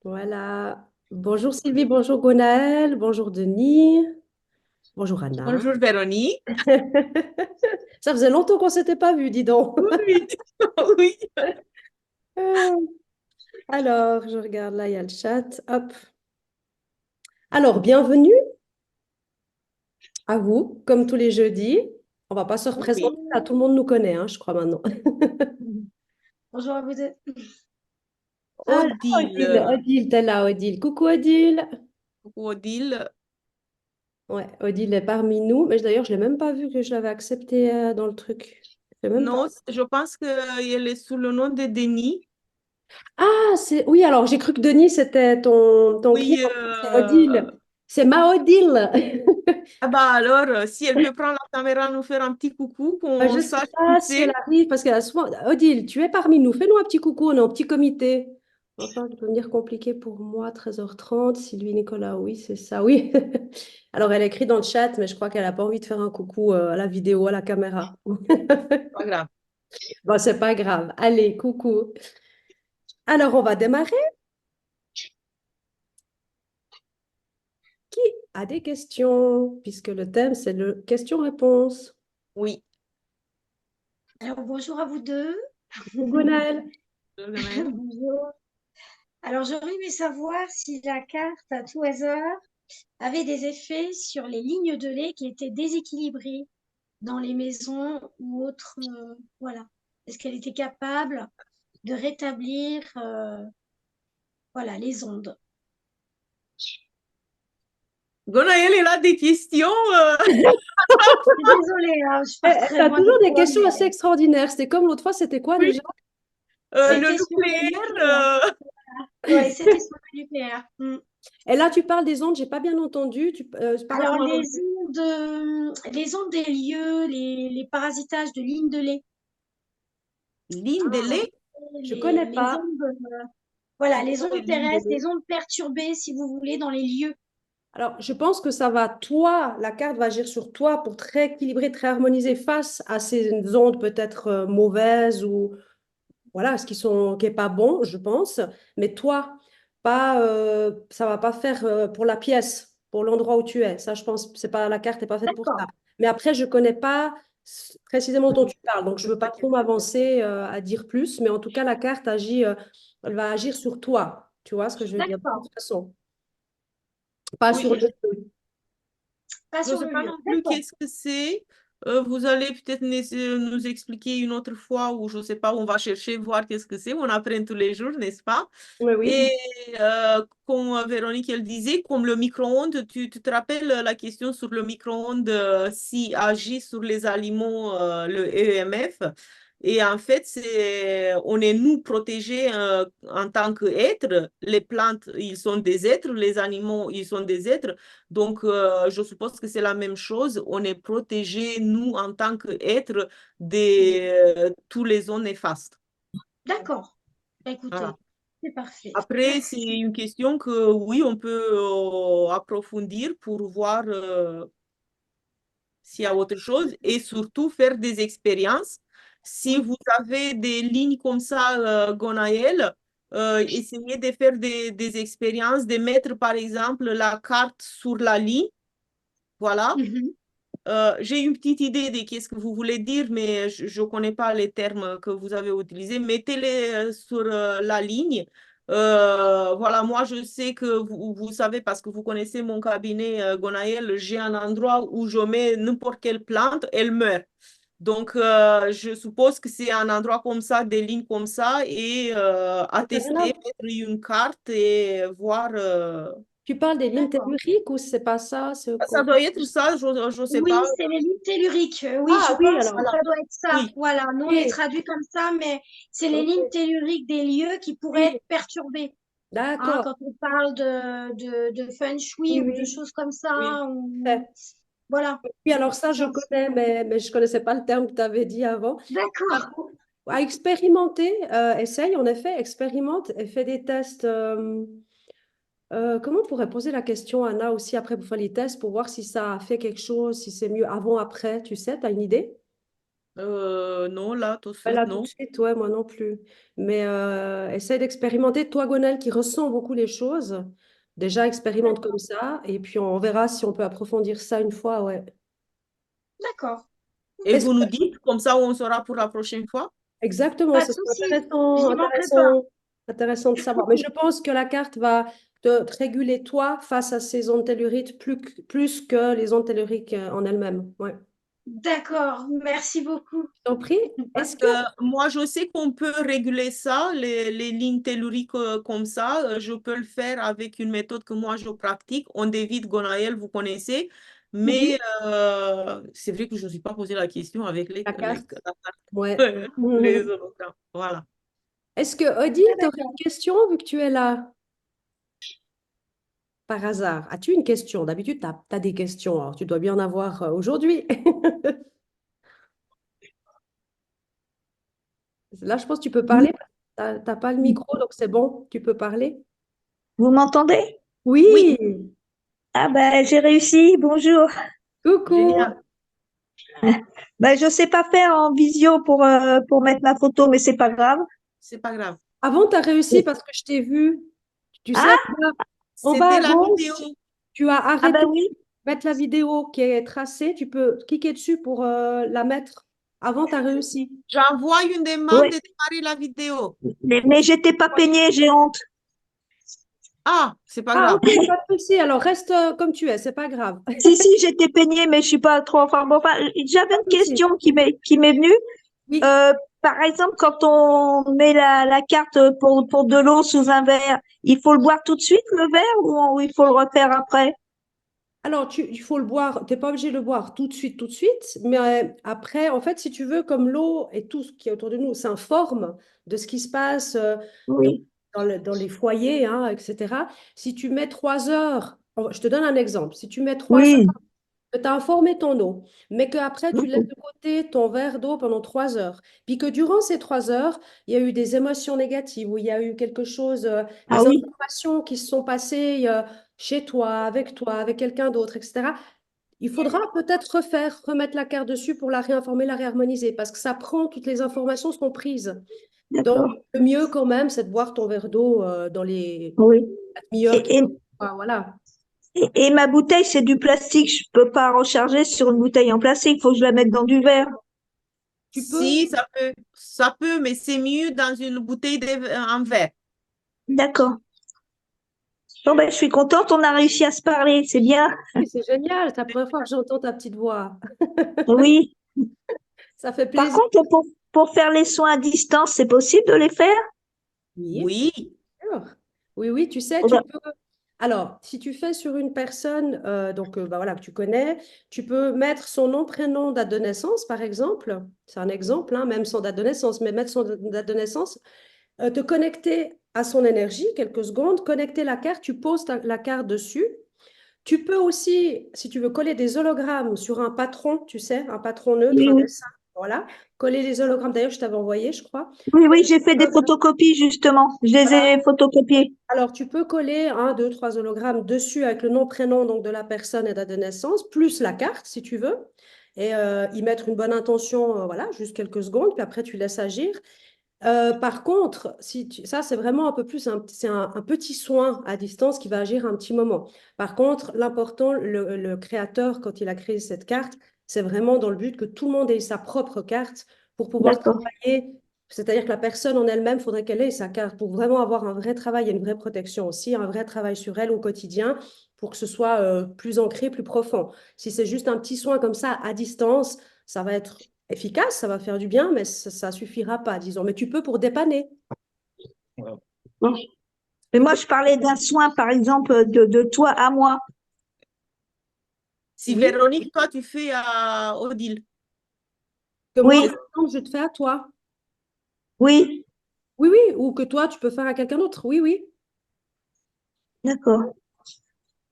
Voilà. Bonjour Sylvie, bonjour Gonaël, bonjour Denis, bonjour Anna. Bonjour Véronique. Ça faisait longtemps qu'on ne s'était pas vu, dis donc. Oui, oui. Euh, Alors, je regarde là, il y a le chat. Hop. Alors, bienvenue à vous, comme tous les jeudis. On va pas se représenter, Oui. là, tout le monde nous connaît, hein, je crois maintenant. Bonjour à vous deux. Alors, Odile, Odile. Odile, t'es là, Odile. Coucou Odile. Odile. Ouais, Odile est parmi nous, mais d'ailleurs, je l'ai même pas vu que je l'avais accepté dans le truc. Je sais même pas. Non, je pense qu'elle est sous le nom de Denis. Ah, c'est... Oui, alors j'ai cru que Denis, c'était ton client. Oui. C'est Odile. C'est ma Odile. Ah bah alors, si elle peut prendre la caméra, nous faire un petit coucou, Je qu'on ne sais sache qui pas si elle c'est. arrive, parce qu'elle a souvent... Odile, tu es parmi nous. Fais-nous un petit coucou, on est en petit comité. Enfin, ça peut venir compliqué pour moi, 13h30. Sylvie Nicolas, oui, c'est ça, oui. Alors, elle écrit dans le chat, mais je crois qu'elle n'a pas envie de faire un coucou à la vidéo, à la caméra. Pas grave. Bon, c'est pas grave. Allez, coucou. Alors, on va démarrer. Qui a des questions? Puisque le thème, c'est le question-réponse. Oui. Alors, bonjour à vous deux. Coucou Gwenaël. Bonjour. Alors, j'aurais aimé savoir si la carte à tout hasard avait des effets sur les lignes de lait qui étaient déséquilibrées dans les maisons ou autres. Voilà. Est-ce qu'elle était capable de rétablir voilà, les ondes? Gonaël, elle a des questions. Je suis désolée, hein, je pars Tu très as loin des toujours des fois, questions mais assez extraordinaires. C'était comme l'autre fois, c'était quoi Oui. déjà? Le c'était sur le nucléaire. nucléaire. Ouais, c'était sur le nucléaire. Et là, tu parles des ondes, j'ai pas bien entendu. Par Alors, rapport à... les ondes des lieux, les parasitages de lignes de lait, Ligne de lait. Je connais les pas. ondes, C'est voilà, les quoi les ondes lignes de terrestres, lait? les ondes perturbées, si vous voulez, dans les lieux. Alors, je pense que ça va, toi, la carte va agir sur toi pour te rééquilibrer, te réharmoniser face à ces ondes peut-être mauvaises ou voilà, qui est pas bon, je pense. Mais toi, pas, ça va pas faire pour la pièce, pour l'endroit où tu es. Ça, je pense, c'est pas la carte n'est pas faite pour ça. D'accord, Mais après, je connais pas précisément dont tu parles, donc je veux pas trop m'avancer à dire plus. Mais en tout cas, la carte agit, elle va agir sur toi. Tu vois ce que je veux dire? De d'accord. toute façon, pas Oui, sur le lieu. Pas je ne sur sais le pas lieu. non plus D'accord. qu'est-ce que c'est. Vous allez peut-être nous expliquer une autre fois ou je ne sais pas, on va chercher, voir qu'est-ce que c'est. On apprend tous les jours, n'est-ce pas? Oui, oui. Et comme Véronique elle disait, comme le micro-ondes, tu te rappelles la question sur le micro-ondes, si agit sur les aliments, le EMF. Et en fait, on est nous protégés en tant qu'êtres. Les plantes, ils sont des êtres, les animaux, ils sont des êtres. Donc, je suppose que c'est la même chose. On est protégés, nous, en tant qu'êtres, de tous les ondes néfastes. D'accord. Bah, Voilà. écoutez, c'est parfait. Après, c'est Merci. une question que, oui, on peut approfondir pour voir s'il y a autre chose et surtout faire des expériences. Si Oui. vous avez des lignes comme ça, Gonaël, essayez de faire des expériences, de mettre par exemple la carte sur la ligne. Voilà. Mhm. J'ai une petite idée de qu'est-ce que vous voulez dire, mais je ne connais pas les termes que vous avez utilisés. Mettez-les sur la ligne. Voilà, moi, je sais que vous savez, parce que vous connaissez mon cabinet, Gonaël, j'ai un endroit où je mets n'importe quelle plante, elle meurt. Donc, je suppose que c'est un endroit comme ça, des lignes comme ça, et à Ça n'a rien à tester, mettre une carte et voir. Tu parles des lignes D'accord. telluriques ou c'est pas ça? C'est Ça quoi? doit être ça, je ne sais Oui, pas. c'est les lignes telluriques. Oui, je Ah oui, pense que alors. ça doit être ça. Oui. Voilà, nous on les Ok, traduit comme ça, mais c'est les lignes ok, telluriques des lieux qui pourraient oui, être perturbés. Hein, d'accord. quand on parle de feng shui Oui, ou de oui. choses comme ça, Oui. ou voilà. Oui, alors ça, je Genre, connais, mais je ne connaissais pas le terme que tu avais dit avant. Par d'accord. contre, à expérimenter, essaye, en effet, expérimente et fais des tests. Comment on pourrait poser la question, Anna, aussi après pour faire les tests, pour voir si ça a fait quelque chose, si c'est mieux avant, après, tu sais, tu as une idée? Non, là, tout de Ouais, suite, là, tout de non. suite, ouais, moi non plus. Mais essaye d'expérimenter. Toi, Gonel, qui ressent beaucoup les choses, déjà expérimente comme ça. Et puis, on verra si on peut approfondir ça une fois, ouais. D'accord. Et Est-ce vous nous que- dites, comme ça, on saura pour la prochaine fois. Exactement, Pas de ce serait souci. J'y manquerai pas. intéressant de savoir. Mais je pense que la carte va te réguler, toi, face à ces ondes telluriques, plus que les ondes telluriques en elles-mêmes. Ouais. D'accord. Merci beaucoup. Je t'en prie. Parce Est-ce que... que moi, je sais qu'on peut réguler ça, les lignes telluriques comme ça. Je peux le faire avec une méthode que moi, je pratique. On David Gonaël, vous connaissez. Mhm. Mais c'est vrai que je ne me suis pas posé la question avec La carte? la Ouais. carte, les hologrammes. Voilà. Est-ce que, Odile, Ah, tu aurais d'accord. une question vu que tu es là? Par hasard, as-tu une question? D'habitude, tu as, des questions. Alors, tu dois bien en avoir aujourd'hui. Là, je pense que tu peux Vous parler. Tu n'as pas le micro, donc c'est bon, tu peux parler. vous m'entendez? Oui, Oui, Ah ben j'ai réussi, bonjour. coucou. génial. Ben je sais pas faire en visio pour mettre ma photo, mais c'est pas grave. C'est pas grave. Avant, tu as réussi parce que je t'ai vu. Tu sais, Ah, en bas C'était à la gauche, vidéo. tu as ah arrêté ben de oui, mettre la vidéo qui est tracée. Tu peux cliquer dessus pour la mettre. Avant, tu as réussi. J'envoie une demande oui. de démarrer la vidéo. Mais j'étais pas peignée, j'ai honte. Ah, c'est pas Ah, grave. ok, pas de souci. Alors, reste comme tu es, c'est pas grave. Si, si, j'étais peignée, mais je suis pas trop. Enfin, bon, enfin, j'avais Pas une de souci. question qui m'est venue. Oui. Euh, Par exemple, quand on met la carte pour de l'eau sous un verre, il faut le boire tout de suite, le verre, ou il faut le refaire après? Alors, il faut le boire, tu n'es pas obligé de le boire tout de suite, mais après, en fait, si tu veux, comme l'eau et tout ce qui est autour de nous s'informe de ce qui se passe dans, Oui, dans les foyers, hein, etc., si tu mets 3 heures, je te donne un exemple, si tu mets 3 heures, oui. que tu as informé ton eau, mais qu'après, tu laisses de côté ton verre d'eau pendant 3 heures, puis que durant ces 3 heures, il y a eu des émotions négatives, ou il y a eu quelque chose, Ah des oui, informations qui se sont passées chez toi, avec quelqu'un d'autre, etc. Il faudra peut-être remettre la carte dessus pour la réinformer, la réharmoniser, parce que ça prend, toutes les informations sont prises. Donc, d'accord. le mieux quand même, c'est de boire ton verre d'eau dans les Oui. 4 demi-heures Et, et, voilà. et ma bouteille, c'est du plastique. Je peux pas recharger sur une bouteille en plastique. Il faut que je la mette dans du verre. Tu peux, Si, ça peut, mais c'est mieux dans une bouteille en verre. D'accord. Bon, ben, je suis contente. On a réussi à se parler. C'est bien. oui, c'est génial, c'est la première fois que j'entends ta petite voix. Oui. Ça fait Par plaisir. contre, pour faire les soins à distance, c'est possible de les faire? Oui, Oui, sûr. Oui, oui, tu sais, Oh, tu ben, peux. Alors, si tu fais sur une personne donc, bah, voilà, que tu connais, tu peux mettre son nom, prénom, date de naissance, par exemple. C'est un exemple, hein, même sans date de naissance, mais mettre son date de naissance, te connecter à son énergie quelques secondes, connecter la carte, tu poses la carte dessus. Tu peux aussi, si tu veux, coller des hologrammes sur un patron, tu sais, un patron neutre, oui, un oui. dessin. Voilà. Coller les hologrammes, d'ailleurs, je t'avais envoyé, je crois. Oui, oui, Coller j'ai fait les des hologrammes. photocopies, justement. Je les Voilà. ai photocopiées. Alors, tu peux coller un, deux, trois hologrammes dessus avec le nom, prénom donc, de la personne et date de naissance, plus la carte, si tu veux, et y mettre une bonne intention, voilà, juste quelques secondes, puis après, tu laisses agir. Par contre, ça, c'est vraiment un peu plus, c'est un petit soin à distance qui va agir un petit moment. Par contre, l'important, le créateur, quand il a créé cette carte, c'est vraiment dans le but que tout le monde ait sa propre carte pour pouvoir D'accord. travailler. C'est-à-dire que la personne en elle-même, il faudrait qu'elle ait sa carte pour vraiment avoir un vrai travail et une vraie protection aussi, un vrai travail sur elle au quotidien pour que ce soit plus ancré, plus profond. Si c'est juste un petit soin comme ça à distance, ça va être efficace, ça va faire du bien, mais ça suffira pas, disons. Mais tu peux pour dépanner. Bon. Mais Tu moi, peux. je parlais d'un soin, par exemple, de toi à moi. si Oui, Véronique, toi, tu fais à Odile. que moi, Oui, par exemple, je te fais à toi. oui, Oui, oui, ou que toi, tu peux faire à quelqu'un d'autre. Oui, oui. d'accord.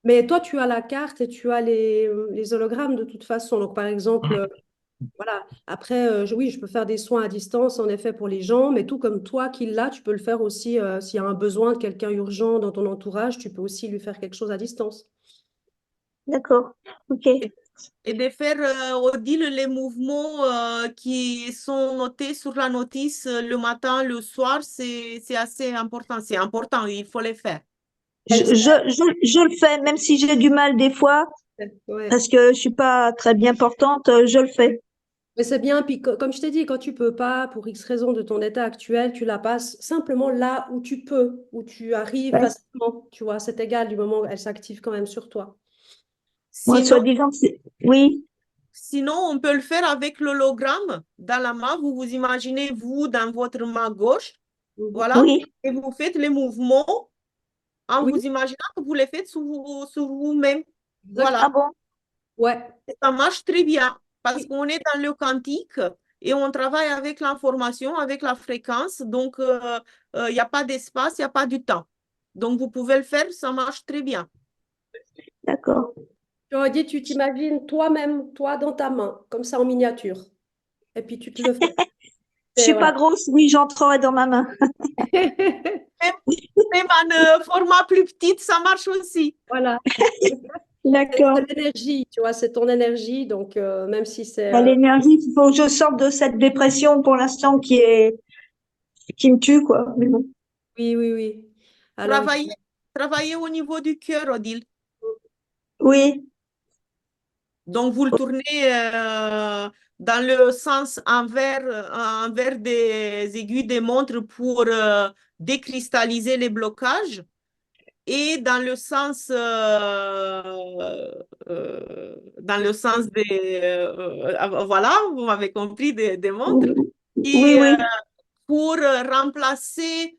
Mais toi, tu as la carte et tu as les hologrammes de toute façon. Donc, par exemple, voilà. Après, oui, je peux faire des soins à distance, en effet, pour les gens, mais tout comme toi qui l'as, tu peux le faire aussi s'il y a un besoin de quelqu'un urgent dans ton entourage, tu peux aussi lui faire quelque chose à distance. D'accord. OK. Et de faire, Odile, les mouvements qui sont notés sur la notice le matin, le soir, c'est assez important. C'est important, il faut les faire. Je le fais, même si j'ai du mal des fois, Ouais. parce que je suis pas très bien portante, je le fais. Mais c'est bien, puis comme je t'ai dit, quand tu peux pas, pour X raison de ton état actuel, tu la passes simplement là où tu peux, où tu arrives Ouais. facilement, tu vois, c'est égal du moment où elle s'active quand même sur toi. Moi, Sinon, soi-disant, oui, sinon, on peut le faire avec l'hologramme dans la main. Vous vous imaginez, vous, dans votre main gauche, Mhm. voilà, oui, et vous faites les mouvements en Oui, vous imaginant que vous les faites sur vous-même. exactement. ah Voilà. bon, Ouais, Ça marche très bien parce oui, qu'on est dans le quantique et on travaille avec l'information, avec la fréquence. Donc, il n'y a pas d'espace, il n'y a pas du temps. Donc, vous pouvez le faire, ça marche très bien. d'accord. tu aurais dit, tu t'imagines toi-même, toi dans ta main, comme ça en miniature, et puis tu te le fais. Je Et suis pas voilà. grosse, oui, j'entrerai dans ma main. Même, même en format plus petit, ça marche aussi. Voilà. C'est D'accord. l'énergie, tu vois, c'est ton énergie, donc même si c'est... Bah, l'énergie, il faut que je sorte de cette dépression pour l'instant qui me tue, quoi. Mais bon. oui, oui, oui. Alors, Travaillez au niveau du cœur, Odile. Oui, Donc, vous le tournez dans le sens envers des aiguilles des montres pour décristalliser les blocages et dans le sens des, voilà, vous m'avez compris, des montres, oui, et oui. pour remplacer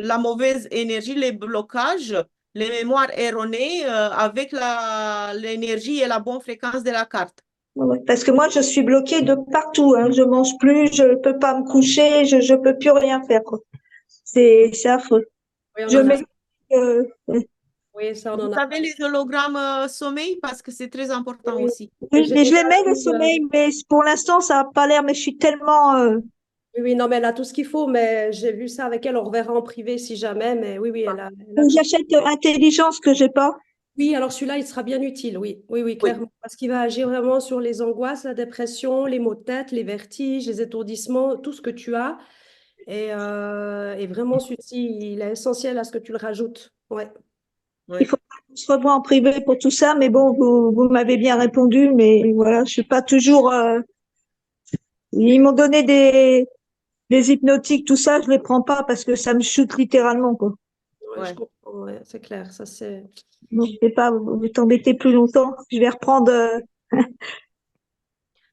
la mauvaise énergie, les blocages, les mémoires erronées avec l'énergie et la bonne fréquence de la carte. Ouais, parce que moi, je suis bloquée de partout, hein. Je mange plus, je peux pas me coucher, je peux plus rien faire, quoi. C'est affreux. oui, on Je en a... mets, euh, Oui, ça, on Vous en a... savez les hologrammes sommeil parce que c'est très important Oui, aussi. et oui, j'ai mais je déjà les mets le vu... sommeil, mais pour l'instant, ça a pas l'air, mais je suis tellement, oui, oui, non, mais elle a tout ce qu'il faut, mais j'ai vu ça avec elle, on reverra en privé si jamais, mais oui, oui, elle a faut que tout. j'achète intelligence que j'ai pas. Oui, alors celui-là, il sera bien utile, oui, oui, oui, Oui. clairement, parce qu'il va agir vraiment sur les angoisses, la dépression, les maux de tête, les vertiges, les étourdissements, tout ce que tu as. Et vraiment, celui-ci, il est essentiel à ce que tu le rajoutes. Ouais. Il Oui. faut qu'on se revoie en privé pour tout ça, mais bon, vous m'avez bien répondu, mais voilà, je suis pas toujours, ils m'ont donné des hypnotiques, tout ça, je les prends pas parce que ça me shoot littéralement, quoi. Ouais, je Ouais. comprends, ouais, c'est clair. Ça, c'est... Donc, je sais pas, vous t'embêtez plus longtemps. Je vais reprendre.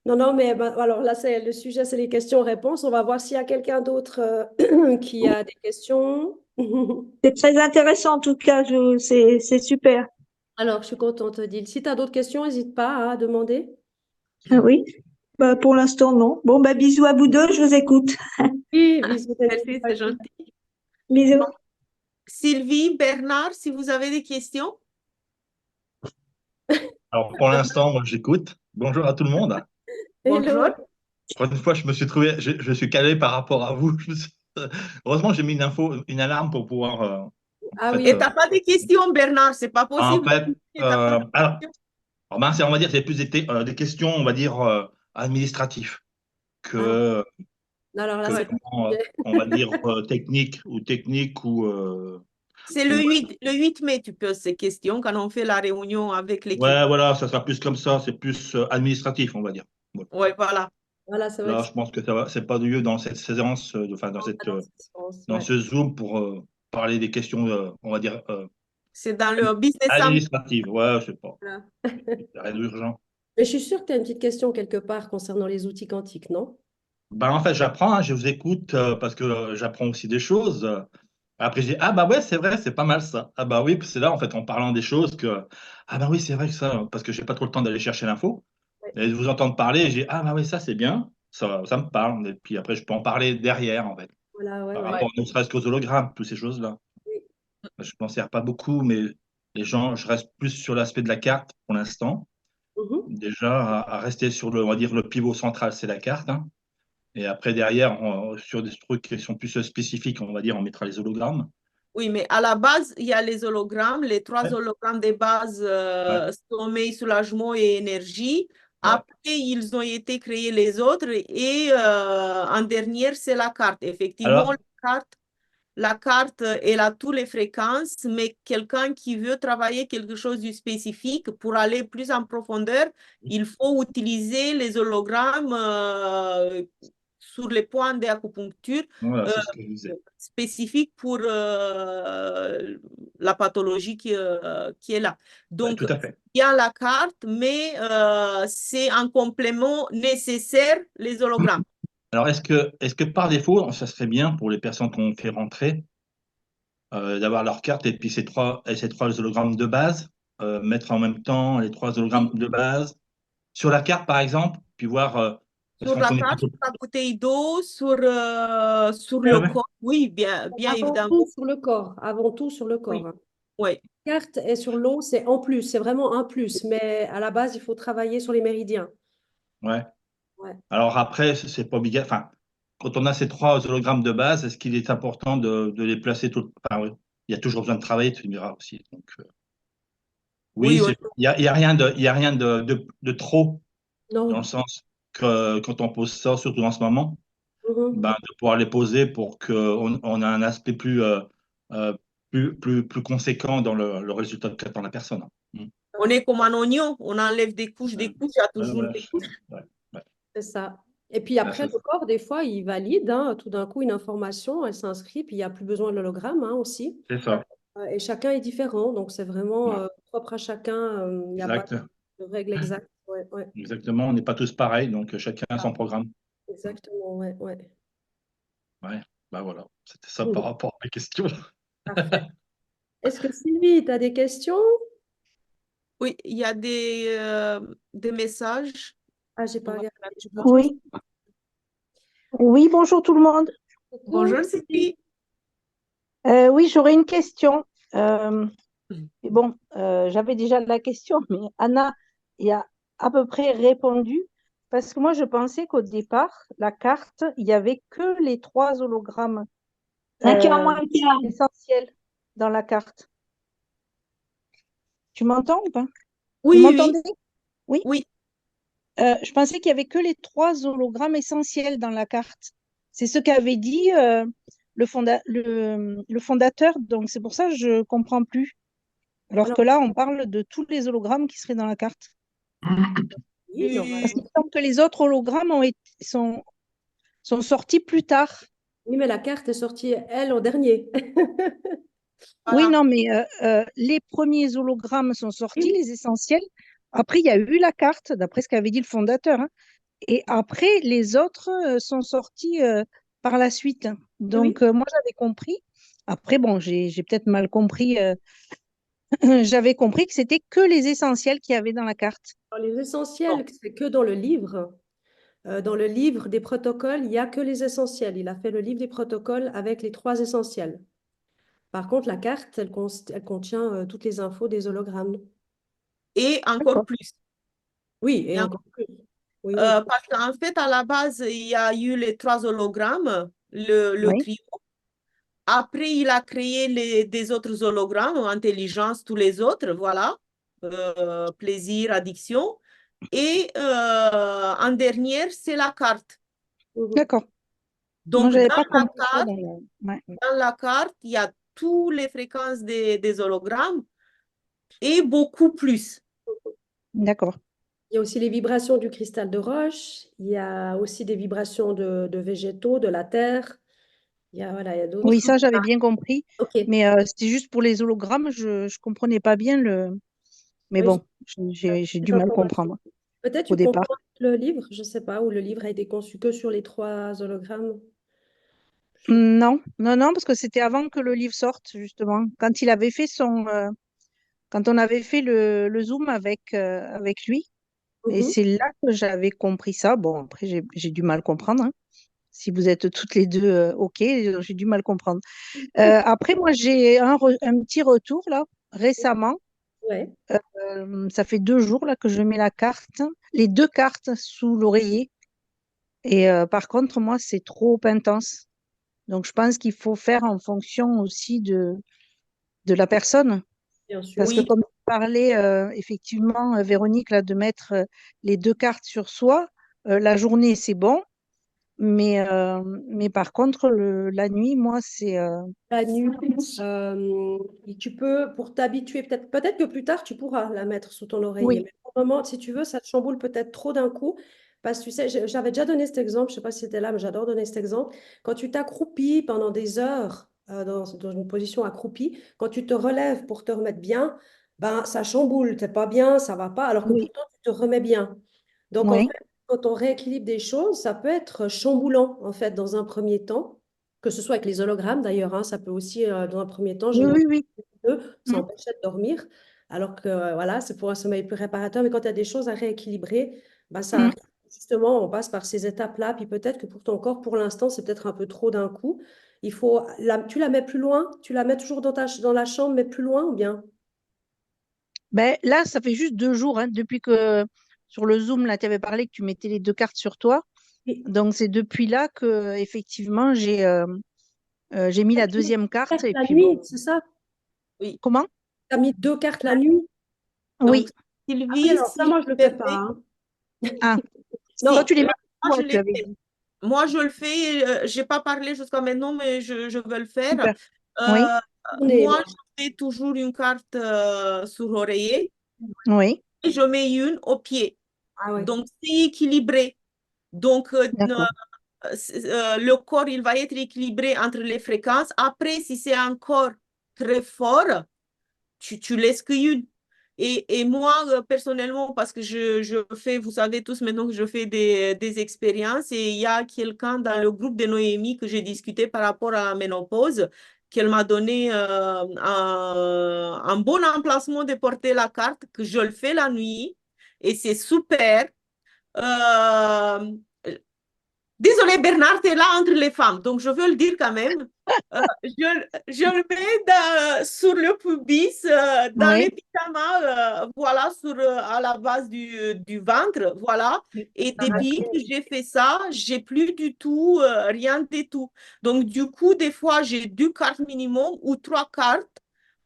Non, non, mais ben, alors là, c'est le sujet, c'est les questions-réponses. On va voir s'il y a quelqu'un d'autre qui a des questions. C'est très intéressant, en tout cas, c'est super. Alors, je suis contente, Odile. Si tu as d'autres questions, n'hésite pas à demander. Ah oui. Bah, pour l'instant, non. Bon, bah, bisous à vous deux, je vous écoute. Oui, bisous, Merci, c'est Nadine. gentil. Bisous. Donc, Sylvie, Bernard, si vous avez des questions. Alors, pour l'instant, moi, j'écoute. Bonjour à tout le monde. Bonjour. Hello. Encore une fois, je me suis trouvé, je suis calé par rapport à vous. Heureusement, j'ai mis une info, une alarme pour pouvoir, en Ah fait, oui, Et tu n'as pas de questions, Bernard, c'est pas en possible. fait, Et t'as pas de questions. ben, on va dire, c'est plus des questions, on va dire, administratives ah, que, alors là, que c'est Ouais. pas vraiment, le sujet. on va dire, techniques C'est ou, le 8 mai, tu poses ces questions quand on fait la réunion avec l'équipe. ouais, voilà, ça sera plus comme ça, c'est plus administratif, on va dire. Voilà. Ouais, voilà. Voilà, c'est vrai que Là, je pense que ça va, c'est pas lieu dans cette séance, enfin, pas dans ce sens. dans Ouais. ce Zoom pour parler des questions, on va dire, C'est dans le business am. administratives. Ouais, je sais pas. Voilà. Il n'y a rien d'urgent. Mais je suis sûre que tu as une petite question quelque part concernant les outils quantiques, non? Ben, en fait, j'apprends, hein, je vous écoute parce que j'apprends aussi des choses. Après, j'ai dit, ah bah ouais, c'est vrai, c'est pas mal ça. Ah bah oui, puis c'est là, en fait, en parlant des choses que, ah bah oui, c'est vrai que ça, parce que j'ai pas trop le temps d'aller chercher l'info. Ouais. Et de vous entendre parler, j'ai, ah bah oui, ça c'est bien, ça me parle. Et puis après, je peux en parler derrière, en fait, Voilà, ouais, par ouais. Ouais. rapport ne serait-ce qu'aux hologrammes, toutes ces choses-là. Oui. Je m'en sers pas beaucoup, mais les gens, je reste plus sur l'aspect de la carte pour l'instant. Mhm. Déjà, à rester sur le, on va dire, le pivot central, c'est la carte, hein. Et après, derrière, sur des trucs qui sont plus spécifiques, on va dire, on mettra les hologrammes. Oui, mais à la base, il y a les hologrammes, les trois Ouais, hologrammes de base, ouais, sommeil, soulagement et énergie. ouais. Après, ils ont été créés les autres et en dernière, c'est la carte. Effectivement, Alors, la carte, elle a toutes les fréquences, mais quelqu'un qui veut travailler quelque chose de spécifique pour aller plus en profondeur, il faut utiliser les hologrammes sur les points d'acupuncture voilà, euh, c'est ce que je disais. spécifiques pour la pathologie qui est là. Ouais, Donc, tout à fait. il y a la carte, mais c'est un complément nécessaire, les hologrammes. Alors, est-ce que par défaut, ça serait bien pour les personnes qu'on fait rentrer d'avoir leur carte et puis ces trois hologrammes de base, mettre en même temps les trois hologrammes Oui, de base sur la carte, par exemple, puis voir, parce sur qu'on la connaît pas carte, tout. sur la bouteille d'eau, sur Ouais, le ouais, corps. Oui, bien, bien Avant évidemment. tout sur le corps, avant tout sur le Oui, corps, hein. oui. La carte est sur l'eau, c'est en plus, c'est vraiment un plus, mais à la base, il faut travailler sur les méridiens. ouais. Ouais. Alors après, c'est pas obligatoire. Enfin, quand on a ces trois hologrammes de base, est-ce qu'il est important de les placer tout? Enfin, oui. Il y a toujours besoin de travailler, tu me diras aussi. Donc, oui, Oui, oui. il y a rien de trop, dans le Non. sens que quand on pose ça, surtout en ce moment, Mhm. ben, de pouvoir les poser pour qu'on a un aspect euh, plus conséquent dans le résultat qu'attend la personne. Mm. On est comme un oignon, on enlève des couches, il y a Ouais, toujours ouais, des couches. ouais, ouais. C'est ça. Et puis Ah, après, ça, le corps, des fois, il valide, hein, tout d'un coup une information, elle s'inscrit, puis il n'y a plus besoin de l'hologramme, hein, aussi. c'est ça. Et chacun est différent, donc c'est vraiment Ouais. propre à chacun. Il n'y a pas Exact. de règle exacte. Ouais, ouais. Exactement. On n'est pas tous pareils, donc chacun a Ah, son programme. exactement, ouais, ouais. Ouais, bah voilà, c'était ça par Mhm. rapport à mes questions. Parfait. Est-ce que Sylvie, tu as des questions? Oui, il y a des messages. Ah, j'ai On pas va regardé. faire Je ça. pense que Oui, oui, bonjour tout le monde. coucou, Bonjour, Sylvie. Sylvie. Oui, j'aurais une question. Mais bon, j'avais déjà la question, mais Anna y a à peu près répondu. Parce que moi, je pensais qu'au départ, la carte, il n'y avait que les trois hologrammes euh, essentiels dans la carte. Tu m'entends ou pas? Vous Oui, oui, m'entendez? Oui. oui. Je pensais qu'il y avait que les trois hologrammes essentiels dans la carte. C'est ce qu'avait dit le fondateur. Donc, c'est pour ça que je comprends plus. Alors Alors, que là, on parle de tous les hologrammes qui seraient dans la carte. oui, Parce normalement. Euh, qu'il semble que les autres hologrammes sont sortis plus tard. Oui, mais la carte est sortie, elle, en dernier. Oui, voilà. non, mais les premiers hologrammes sont sortis, les essentiels. Après, il y a eu la carte, d'après ce qu'avait dit le fondateur, hein. Et après, les autres sont sortis par la suite. Oui. Donc, moi, j'avais compris. Après, bon, j'ai peut-être mal compris. J'avais compris que c'était que les essentiels qu'il y avait dans la carte. Alors, les Bon. essentiels, c'est que dans le livre. Dans le livre des protocoles, il n'y a que les essentiels. Il a fait le livre des protocoles avec les trois essentiels. Par contre, la carte, elle contient toutes les infos des hologrammes. Et encore D'accord. plus. Oui, et Et encore plus. Oui, oui. parce qu'en fait, à la base, il y a eu les trois hologrammes, le Oui. trio. Après, il a créé des autres hologrammes, intelligence, tous les autres, voilà. Plaisir, addiction. Et en dernière, c'est la carte. Mhm. D'accord. Moi, Donc, j'avais pas compris ça Ouais. dans la carte, il y a toutes les fréquences des hologrammes et beaucoup plus. D'accord. Il y a aussi les vibrations du cristal de roche. Il y a aussi des vibrations de végétaux, de la terre. Voilà, il y a Oui, d'autres. ça, j'avais bien compris. Ok. Mais c'était juste pour les hologrammes, je ne comprenais pas bien le. Mais Oui, bon, j'ai cette dû mal information. comprendre Peut-être au tu départ. comprends le livre, je ne sais pas, ou le livre a été conçu que sur les trois hologrammes. Non, non, non, parce que c'était avant que le livre sorte, justement. Quand il avait fait quand on avait fait le Zoom avec lui, et Mhm. c'est là que j'avais compris ça. Bon, après, j'ai dû mal comprendre, hein. Si vous êtes toutes les deux OK, j'ai dû mal comprendre. Après, moi, j'ai un petit retour, là, récemment. Ouais. Ça fait 2 jours, là, que je mets la carte, les deux cartes sous l'oreiller. Et par contre, moi, c'est trop intense. Donc, je pense qu'il faut faire en fonction aussi de la personne. Bien sûr. Parce que Oui, comme tu parlais, effectivement, Véronique, là, de mettre les deux cartes sur soi, la journée, c'est bon. Mais par contre, la nuit, moi, c'est... La nuit, et tu peux, pour t'habituer, peut-être que plus tard, tu pourras la mettre sous ton oreiller. Oui, Mais pour le moment, si tu veux, ça te chamboule peut-être trop d'un coup. Parce que tu sais, j'avais déjà donné cet exemple, je ne sais pas si c'était là, mais j'adore donner cet exemple. Quand tu t'accroupis pendant des heures dans une position accroupie, quand tu te relèves pour te remettre bien, ben, ça chamboule, tu n'es pas bien, ça va pas, alors que oui, pourtant, tu te remets bien. Donc, en oui. fait, quand on rééquilibre des choses, ça peut être chamboulant, en fait, dans un premier temps, que ce soit avec les hologrammes d'ailleurs, hein, ça peut aussi, dans un premier temps, Oui, j'en ai oui, oui. deux, ça Mm. empêchait de dormir, alors que voilà, c'est pour un sommeil plus réparateur, mais quand il y a des choses à rééquilibrer, bah, ça Mm. arrive. Justement, on passe par ces étapes-là, puis peut-être que pour ton corps, pour l'instant, c'est peut-être un peu trop d'un coup. Tu la mets plus loin, tu la mets toujours dans la chambre, mais plus loin ou bien? Ben, là, ça fait juste 2 jours, hein, depuis que sur le Zoom, là, tu avais parlé que tu mettais les deux cartes sur toi. Et Donc, c'est depuis là que, effectivement, j'ai mis la tu mets deuxième carte. Et la puis, bon, nuit, c'est ça? oui. comment? Tu as mis deux cartes la nuit? Oui. Donc, Ah oui, Sylvie, alors ça, si moi, vous je le fais pas, permettez, hein. Ah, toi, Non, si, tu les mets moi sur je toi, tu l'ai avais fait. dit. Moi, je le fais. Je n'ai pas parlé jusqu'à maintenant, mais je veux le faire. Super. Oui, Euh, tournée, Moi, moi. je fais toujours une carte sur l'oreiller oui, et je mets une au pied. Ah ouais. Donc, c'est équilibré. Donc, d'accord. le corps, il va être équilibré entre les fréquences. Après, si c'est encore très fort, tu laisses qu'une. Et moi, personnellement, parce que je fais, vous savez tous maintenant que je fais des expériences, et il y a quelqu'un dans le groupe de Noémie que j'ai discuté par rapport à la ménopause, qu'elle m'a donné un bon emplacement de porter la carte, que je le fais la nuit, et c'est super. Euh, Désolée, Bernard, tu es là entre les femmes, donc je veux le dire quand même. Je le mets sur le pubis, dans les Oui, pyjamas, voilà, à la base du ventre, voilà. Et depuis que j'ai fait ça, j'ai plus du tout, rien du tout. Donc, du coup, des fois, j'ai 2 cartes minimum ou 3 cartes,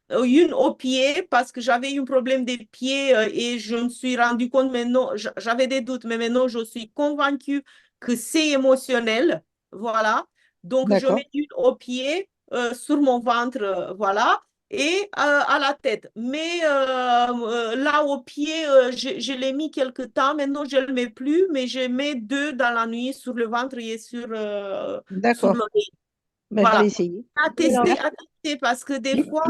une au pied parce que j'avais eu un problème des pieds et je me suis rendu compte maintenant, j'avais des doutes, mais maintenant je suis convaincue que c'est émotionnel. Voilà. Donc je d'accord. mets une au pied, sur mon ventre, voilà, et à la tête. Mais là au pied, je l'ai mis quelque temps. Maintenant je ne le mets plus, mais je mets 2 dans la nuit sur le ventre et sur D'accord. l'oreille. Ben, je vais Voilà. essayer. Alors, Super. À tester parce que des fois,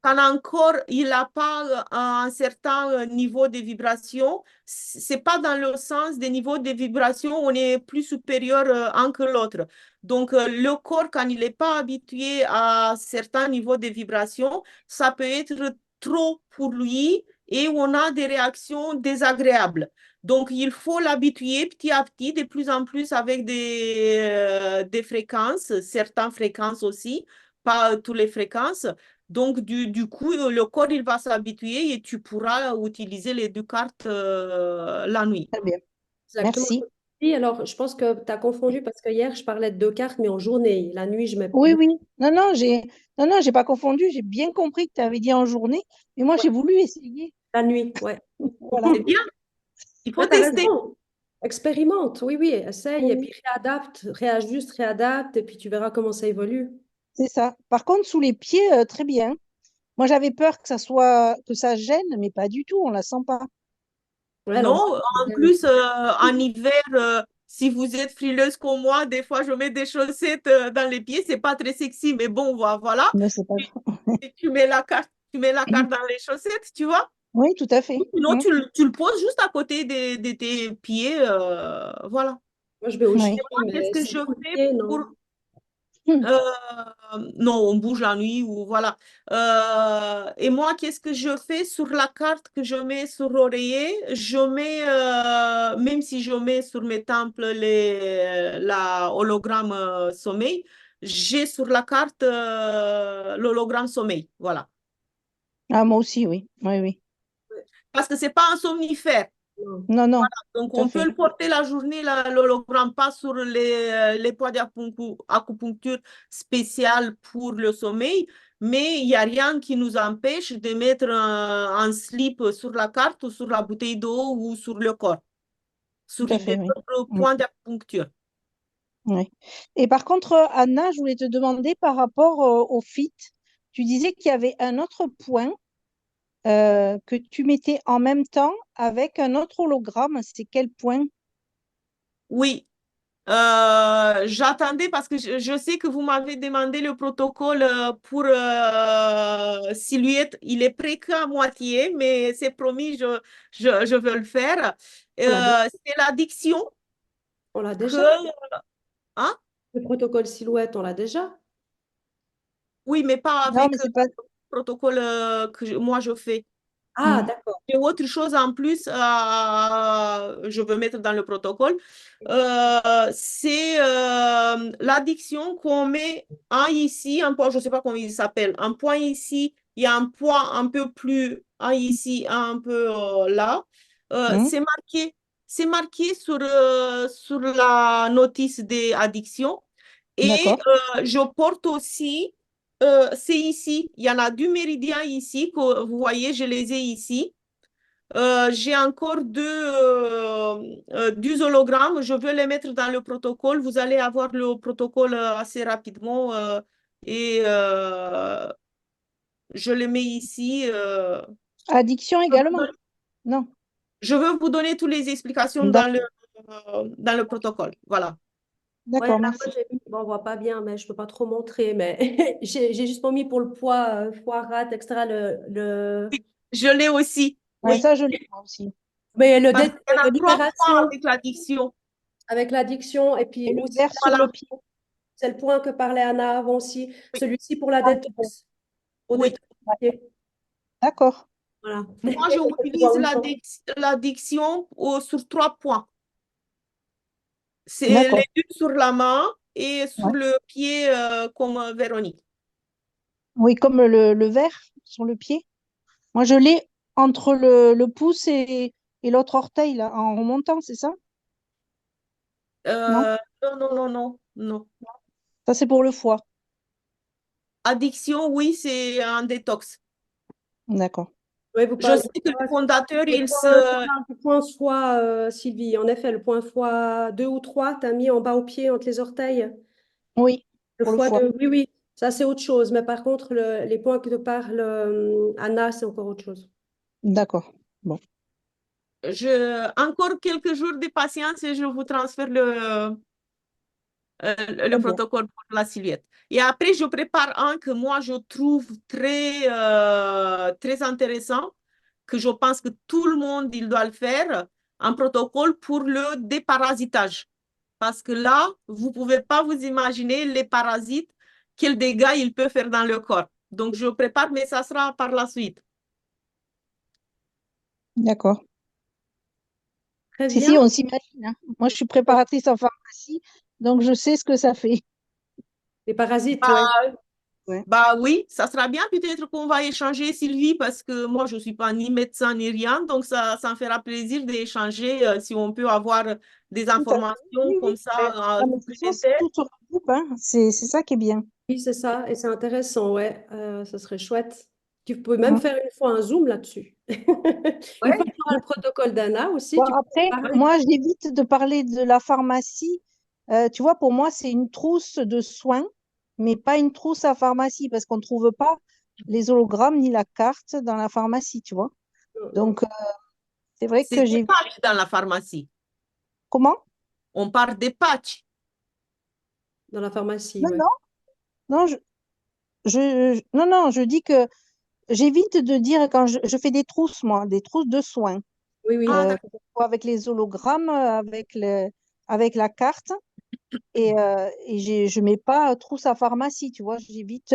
quand encore il n'a pas un certain niveau de vibration, c'est pas dans le sens des niveaux de vibration, on est plus supérieur un que l'autre. Donc, le corps, quand il n'est pas habitué à certains niveaux de vibration, ça peut être trop pour lui et on a des réactions désagréables. Donc, il faut l'habituer petit à petit, de plus en plus avec des fréquences, certaines fréquences aussi, pas toutes les fréquences. Donc, du coup, le corps, il va s'habituer et tu pourras utiliser les 2 cartes la nuit. Très bien. exactement. Merci. Oui, alors, je pense que tu as confondu parce que hier, je parlais de deux cartes, mais en journée. La nuit, je mets Oui, deux. oui. Non, non, j'ai pas confondu. J'ai bien compris que tu avais dit en journée, mais moi, Ouais, j'ai voulu essayer. la nuit, ouais. Voilà. C'est bien, il faut Ouais, tu as tester. raison. Expérimente, oui, oui, essaye et Oui, puis réadapte, réajuste, réadapte et puis tu verras comment ça évolue. c'est ça. Par contre, sous les pieds, très bien. Moi, j'avais peur que ça gêne, mais pas du tout. On la sent pas. Ouais, non, Non, en plus, en hiver, si vous êtes frileuse comme moi, des fois, je mets des chaussettes dans les pieds. C'est pas très sexy, mais bon, voilà. Mais c'est pas Tu, grave. tu mets la carte dans les chaussettes, tu vois. Oui, tout à fait. Sinon, tu le poses juste à côté de tes pieds, voilà. moi je vais au Oui. ski, Et moi, qu'est-ce mais que c'est je tout le fais pied, pour... non. euh, non, on bouge la nuit ou voilà. Et moi, qu'est-ce que je fais sur la carte que je mets sur l'oreiller? Je mets, même si je mets sur mes tempes la hologramme sommeil, j'ai sur la carte l'hologramme sommeil. Voilà. Ah, moi aussi, oui. Oui, oui. Parce que c'est pas un somnifère. Non, non, Donc, tout à on peut fait. le porter la journée, l'hologramme, pas sur les poids d'acupuncture spéciales pour le sommeil, mais il n'y a rien qui nous empêche de mettre un slip sur la carte ou sur la bouteille d'eau ou sur le corps, Tout sur à des fait, oui. autres points d'acupuncture. Oui. Et par contre, Anna, je voulais te demander par rapport au fit. Tu disais qu'il y avait un autre point que tu mettais en même temps avec un autre hologramme. C'est quel point? Oui, j'attendais parce que je sais que vous m'avez demandé le protocole pour Silhouette. Il est prêt qu'à moitié, mais c'est promis, je veux le faire. On l'a dé- C'est l'addiction on l'a que... déjà. Hein? Le protocole silhouette, on l'a déjà. Oui, mais pas Non, mais avec le c'est pas. protocole que moi je fais. Ah, Hmm. d'accord. Et autre chose en plus, je veux mettre dans le protocole, c'est l'addiction qu'on met un ici, un point, je ne sais pas comment il s'appelle, un point ici, il y a un point un peu plus, un ici, un peu là. Hmm. C'est marqué sur la notice des addictions. Et D'accord. je porte aussi, c'est ici, il y en a du méridien ici, que vous voyez, je les ai ici. J'ai encore deux hologrammes. Je veux les mettre dans le protocole. Vous allez avoir le protocole assez rapidement et je le mets ici. Addiction également? Non. Je veux vous donner toutes les explications D'accord. dans le protocole. Voilà. Ouais, D'accord, là, moi, merci. j'ai mis, bon, on voit pas bien, mais je peux pas trop montrer, mais j'ai juste mis pour le poids, foie, rate, etc. Je l'ai aussi. Ouais, Oui. ça, je l'ai moi aussi. Mais Parce qu'il y en a de trois points libération avec l'addiction. avec l'addiction, et puis Et le aussi, verre sur Voilà. le pied. c'est le point que parlait Anna avant aussi, Oui. celui-ci pour la Ah, c'est bon. détox, pour Oui. détoxifier. D'accord. Voilà. Moi, je utilise l'addiction sur trois points. C'est les D'accord. deux sur la main et sur Ouais. le pied comme Véronique. Oui, comme le verre sur le pied. Moi, je l'ai entre le pouce et l'autre orteil, là, en remontant, c'est ça? Non? Non, non, non, non, non. Ça, c'est pour le foie. Addiction, oui, c'est un détox. D'accord. Oui, Je sais que le fondateur, il tu se... parles du point foie, Sylvie. En effet, le point foie 2 ou 3, tu as mis en bas au pied entre les orteils. Oui, Le pour le foie foie. 2, oui, oui, ça c'est autre chose. Mais par contre, les points que te parle Anna, c'est encore autre chose. D'accord. Bon. Encore quelques jours de patience et je vous transfère le Très bien. protocole pour la silhouette. Et après, je prépare un que moi, je trouve très intéressant, que je pense que tout le monde, il doit le faire, un protocole pour le déparasitage. Parce que là, vous ne pouvez pas vous imaginer les parasites, quels dégâts ils peuvent faire dans le corps. Donc, je prépare, mais ça sera par la suite. Très D'accord. Si, bien. si, on s'imagine, hein. Moi, je suis préparatrice en pharmacie, donc je sais ce que ça fait. Les parasites, oui. Bah, Ouais. bah oui, ça sera bien peut-être qu'on va échanger, Sylvie, parce que moi, je ne suis pas ni médecin ni rien, donc ça me fera plaisir d'échanger si on peut avoir des Tout à fait. informations Oui, oui. comme Mais ça la nutrition, c'est supplémentaires. tout se regroupe, hein. C'est ça qui est bien. Oui, c'est ça. Et c'est intéressant, ouais. Ce serait chouette. Tu peux même Hein. faire une fois un zoom là-dessus. Une fois que Ouais, tu auras le protocole d'Anna aussi, Bon, tu peux en après, parler. moi, j'évite de parler de la pharmacie. Tu vois, pour moi, c'est une trousse de soins, mais pas une trousse à pharmacie, parce qu'on ne trouve pas les hologrammes ni la carte dans la pharmacie, tu vois. Donc, c'est vrai c'est que des j'ai... patchs dans la pharmacie. Comment? On parle des patchs. Dans la pharmacie, Non, ouais. non, non, non, non, je dis que j'évite de dire quand je fais des trousses, moi, des trousses de soins, Oui, oui. Ah, que ce soit avec les hologrammes, avec la carte. Et je mets pas trousse à pharmacie, tu vois, j'évite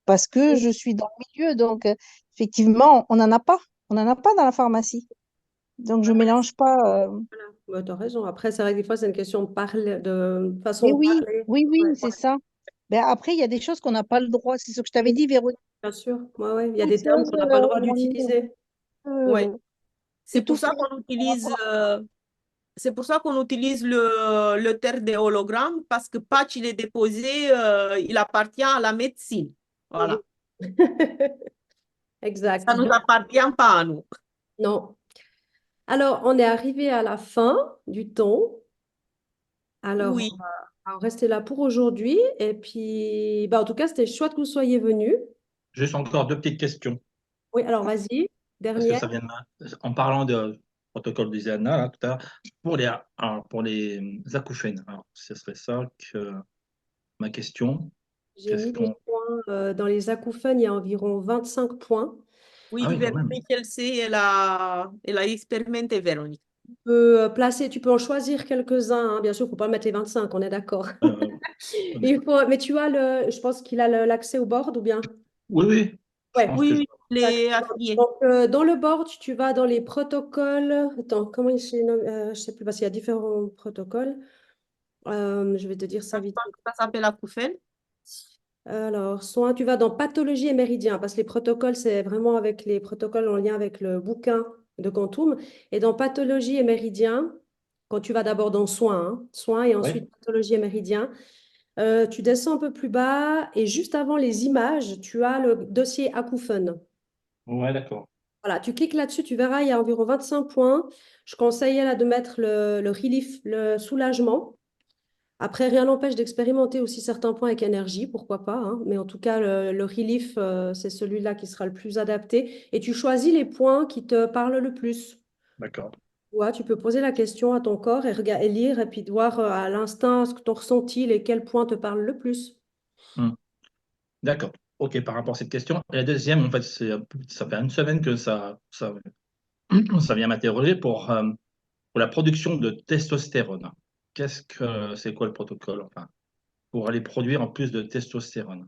parce que je suis dans le milieu. Donc, effectivement, on n'en a pas. On n'en a pas dans la pharmacie. Donc, je mélange pas. Voilà. Tu as raison. Après, c'est vrai que des fois, c'est une question de parler, de Mais façon de oui, parler. oui, oui, Ouais, c'est ça. Ben, après, il y a des choses qu'on n'a pas le droit. C'est ce que je t'avais oui, dit, Véronique. bien sûr. Ouais, ouais. Il y a Beaucoup de des termes choses, qu'on n'a pas le droit on est un d'utiliser. ouais. peu, C'est pour ça qu'on utilise, c'est pour ça qu'on utilise le terme de hologramme, parce que patch, il est déposé, il appartient à la médecine. Voilà. Exact. Ça ne nous appartient pas à nous. Non. Alors, on est arrivé à la fin du temps. Alors, Oui, on va rester là pour aujourd'hui. Et puis, bah, en tout cas, c'était chouette que vous soyez venus. Juste encore deux petites questions. Oui, alors vas-y. Parce que Dernière. ça vient en parlant de protocole disait Anna, là, tout à l'heure, pour les acouphènes. Alors, ce serait ça que ma question. J'ai Qu'est-ce mis les qu'on. points dans les acouphènes, il y a environ 25 points. oui, Ah oui, quand même. Véronique, elle sait, elle a expérimenté, Véronique. Tu peux en choisir quelques-uns, hein. Bien sûr, il ne faut pas mettre les 25, on est d'accord. Euh, Mais tu as je pense qu'il a l'accès au board ou bien? oui, oui. Je Ouais. pense Oui, que oui, les affiliés. Donc, dans le board, tu vas dans les protocoles. Attends, comment il se nomme? Je ne sais plus parce qu'il y a différents protocoles. Je vais te dire ça vite. Ça s'appelle acouphène. Alors, soit tu vas dans pathologie et méridien, parce que les protocoles, c'est vraiment avec les protocoles en lien avec le bouquin de Quantum. Et dans pathologie et méridien, quand tu vas d'abord dans soins, hein, soins et oui. ensuite pathologie et méridien, tu descends un peu plus bas et juste avant les images, tu as le dossier acouphène. Ouais, d'accord. Voilà, tu cliques là-dessus, tu verras, il y a environ 25 points. Je conseille là de mettre le relief, le soulagement. Après, rien n'empêche d'expérimenter aussi certains points avec énergie, pourquoi pas, hein. Mais en tout cas, le relief, c'est celui-là qui sera le plus adapté. Et tu choisis les points qui te parlent le plus. D'accord. Ouais, tu peux poser la question à ton corps et lire, et puis de voir à l'instinct ce que ton ressenti, lesquels points te parlent le plus. Hmm. D'accord. OK, par rapport à cette question. Et la deuxième, en fait, ça fait une semaine que ça vient m'interroger pour la production de testostérone. C'est quoi le protocole, enfin, pour aller produire en plus de testostérone?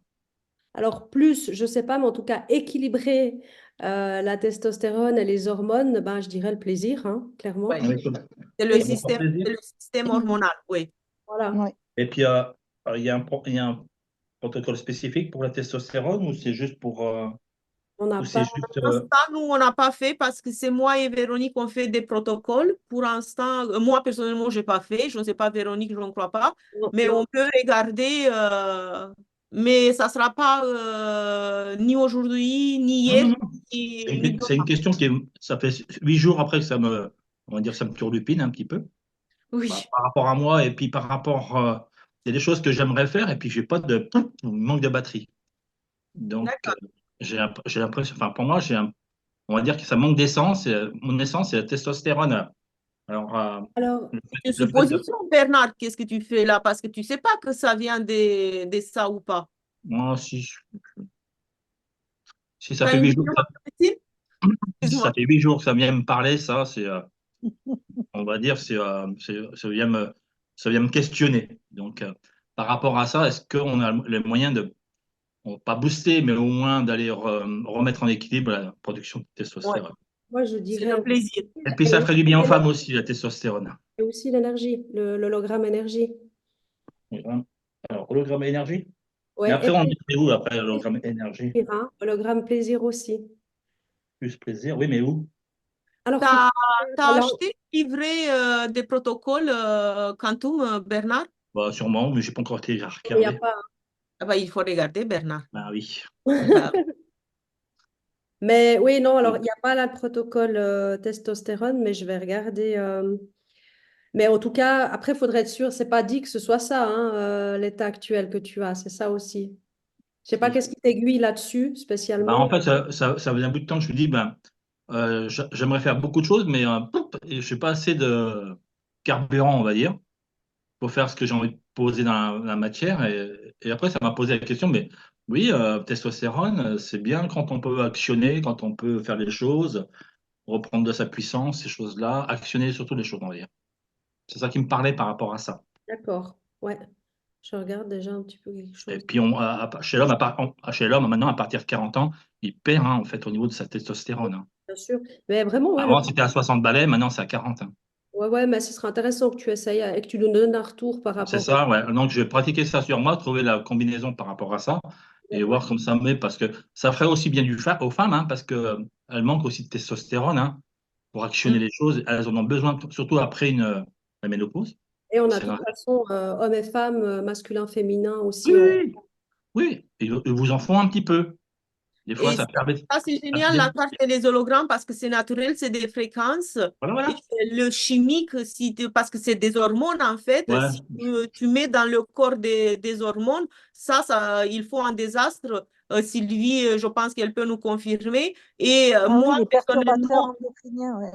Alors, plus, je ne sais pas, mais en tout cas, équilibrer la testostérone et les hormones, ben, je dirais le plaisir, hein, clairement. Ouais. Oui, C'est le Plaisir, pour système, plaisir. c'est le système hormonal, oui. voilà. Ouais. Et puis, il y a un protocole spécifique pour la testostérone ou c'est juste On n'a ou c'est pas. juste, Pour l'instant, nous, on n'a pas fait parce que c'est moi et Véronique on fait des protocoles. Pour l'instant, moi, personnellement, je n'ai pas fait. Je ne sais pas, Véronique, je ne crois pas. Non, Mais non. on peut regarder, mais ça ne sera pas ni aujourd'hui, ni non, non, hier, non. ni C'est une demain. question ça fait 8 jours après que on va dire, ça me turlupine un petit peu. Bah, Oui, par rapport à moi et puis par rapport, il y a des choses que j'aimerais faire et puis j'ai pas de manque de batterie. Donc, d'accord. j'ai l'impression, enfin, pour moi, on va dire que ça manque d'essence. Mon essence, c'est la testostérone. Alors, Alors, C'est une le fait de, supposition, Bernard, qu'est-ce que tu fais là? Parce que tu ne sais pas que ça vient de ça ou pas. moi, si ça Tu as fait une 8 jours, vision affective? si ça Excuse-moi. fait 8 jours que ça vient me parler, ça, on va dire, ça vient me questionner. Donc, par rapport à ça, est-ce qu'on a les moyens de, bon, pas booster, mais au moins d'aller remettre en équilibre la production de Ouais, testostérone? moi, je c'est dirais le plaisir. Et puis, et ça aussi ferait du bien aux femmes l'énergie, aussi, la testostérone. et aussi l'énergie, l'hologramme énergie. Oui, hein. Alors, hologramme énergie? Mais Ouais, et après, on mettrait où après l'hologramme énergie? plaisir, hein, hologramme plaisir aussi. Plus plaisir, oui, mais où? Alors, Tu faut as, alors, acheté le livret des protocoles Quantum, Bernard? Bah, sûrement, mais j'ai pas encore été il n'y a regarder. pas. Ah bah, il faut regarder, Bernard. Bah oui. Bah, Mais oui, non, alors Oui. il n'y a pas là le protocole testostérone, mais je vais regarder. Mais en tout cas, après, il faudrait être sûr, c'est pas dit que ce soit ça, hein, l'état actuel que tu as, c'est ça aussi. Je sais pas Si. qu'est-ce qui t'aiguille là-dessus Bah, en spécialement. fait, ça faisait un bout de temps que je me dis, ben, j'aimerais faire beaucoup de choses, mais et je n'ai pas assez de carburant, on va dire, pour faire ce que j'ai envie de poser dans la matière. Et après, ça m'a posé la question, mais oui, testostérone, c'est bien quand on peut actionner, quand on peut faire les choses, reprendre de sa puissance, ces choses-là, actionner surtout les choses, on va dire. C'est ça qui me parlait par rapport à ça. D'accord, ouais. Je regarde déjà un petit peu quelque Et chose. puis, chez l'homme, chez l'homme, maintenant, à partir de 40 ans, il perd, hein, en fait, au niveau de sa testostérone, hein. Bien sûr. Mais vraiment, ouais, Avant, c'était à 60 balais, maintenant, c'est à 40, hein. ouais, ouais, mais ce serait intéressant que tu essayes et que tu nous donnes un retour par C'est rapport au. ça, ouais. Donc, je vais pratiquer ça sur moi, trouver la combinaison par rapport à ça et Ouais, voir comme ça me met, parce que ça ferait aussi bien aux femmes, hein, parce qu'elles manquent aussi de testostérone, hein. pour actionner les choses. Elles en ont besoin, surtout après la ménopause. Et on a C'est de vrai. toute façon hommes et femmes, masculin, féminin aussi. Oui, oui. Ils vous en font un petit peu. Des fois, Et ça permet. ça, c'est génial, la carte et les hologrammes, parce que c'est naturel, c'est des fréquences. Voilà, voilà. Et le chimique, parce que c'est des hormones, en fait, Ouais. si tu mets dans le corps des hormones, ça, il faut un désastre. Sylvie, je pense qu'elle peut nous confirmer. Et Ah oui, moi, les perturbateurs personnellement, endocriniens, ouais,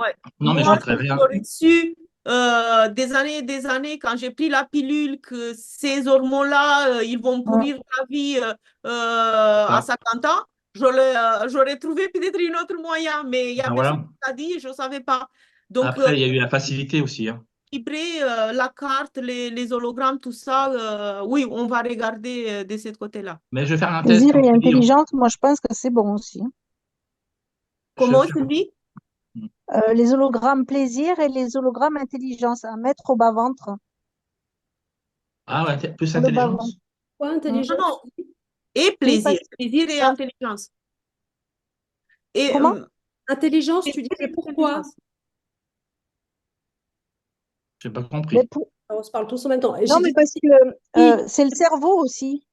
ouais, Non, mais moi, c'est très bien. j'aurais su des années et des années, quand j'ai pris la pilule, que ces hormones-là, ils vont pourrir ta vie à 50 ans. J'aurais trouvé peut-être un autre moyen, mais il y a Ben personne voilà. qui t'a dit, je ne savais pas. Donc, Après, il y a eu la facilité aussi. Hein. équilibrer la carte, les hologrammes, tout ça, oui, on va regarder de ce côté-là. Mais je vais faire un test, plaisir comme et tu dis. Hein. intelligence, moi je pense que c'est bon aussi. Je vais Comment, faire- Sylvie? Les hologrammes plaisir et les hologrammes intelligence à mettre au bas-ventre. Ah ouais, plus Pour le bas-ventre. intelligence. Quoi, Non, intelligence? non, et Oui, plaisir, parce que plaisir et ça- intelligence. Et Comment? Intelligence, tu disais pourquoi? Je n'ai pas compris. Mais pour- On se parle tous en même temps. Non, J'ai mais dit parce oui, que c'est le cerveau aussi.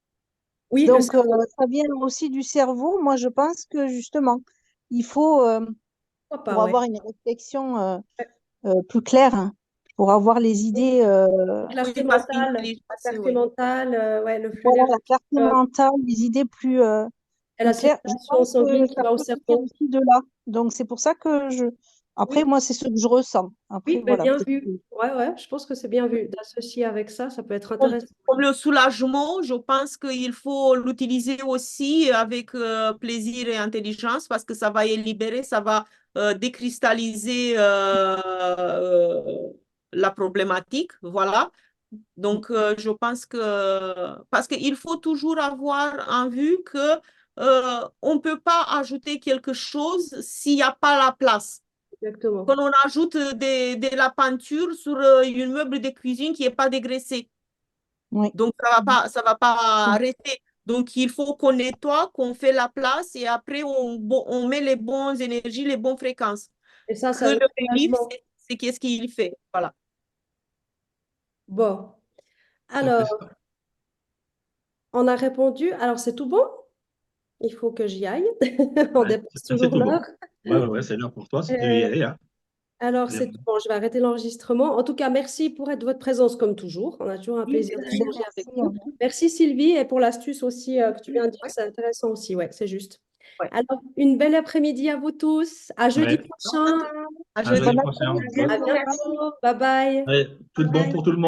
oui, le Donc, cerveau, ça vient aussi du cerveau. Moi, je pense que justement, il faut, pourquoi pas, pour ouais. avoir une réflexion plus claire, hein, pour avoir les idées, Clarté oui, parce mentale, qu'intelligence, la clarté oui. mentale, ouais, le flux voilà, nerveux la clarté mentale, les idées et la plus claires. Je circulation pense que sanguine qui ça va au peut venir cerveau. aussi de là. Donc, c'est pour ça que Après, Oui, moi, c'est ce que je ressens. Après, oui, mais voilà. bien peut-être vu. que- Ouais, ouais, je pense que c'est bien vu. D'associer avec ça peut être Comme, intéressant. comme le soulagement, je pense qu'il faut l'utiliser aussi avec plaisir et intelligence parce que ça va y libérer, ça va décristalliser la problématique. Voilà. Donc, je pense que, parce qu'il faut toujours avoir en vue que on ne peut pas ajouter quelque chose s'il n'y a pas la place. Exactement. Quand on ajoute de la peinture sur un meuble de cuisine qui n'est pas dégraissé. Oui. Donc, ça va pas arrêter. Donc, il faut qu'on nettoie, qu'on fait la place et après, on met les bonnes énergies, les bonnes fréquences. Et ça Que le le relief, soulagement. c'est qu'est-ce qu'il fait. Voilà. Bon, Ça fait alors, ça. on a répondu. Alors, c'est tout bon? Il faut que j'y aille. On Ouais, dépasse c'est toujours tout bon. l'heure. Ouais, c'est l'heure pour toi, si tu veux y Euh, aller. Hein. alors, c'est tout bon. Je vais arrêter l'enregistrement. En tout cas, merci pour votre présence comme toujours. On a toujours un plaisir Plaisir, d'échanger avec merci. vous. Merci Sylvie et pour l'astuce aussi que tu viens de dire. Ouais, C'est intéressant aussi. Ouais, c'est juste. ouais. Alors, une belle après-midi à vous tous. À jeudi Ouais. prochain. À À jeudi. jeudi Bon prochain. après-midi. À bientôt. Bye bye. Allez, tout bon Bye. pour tout le monde.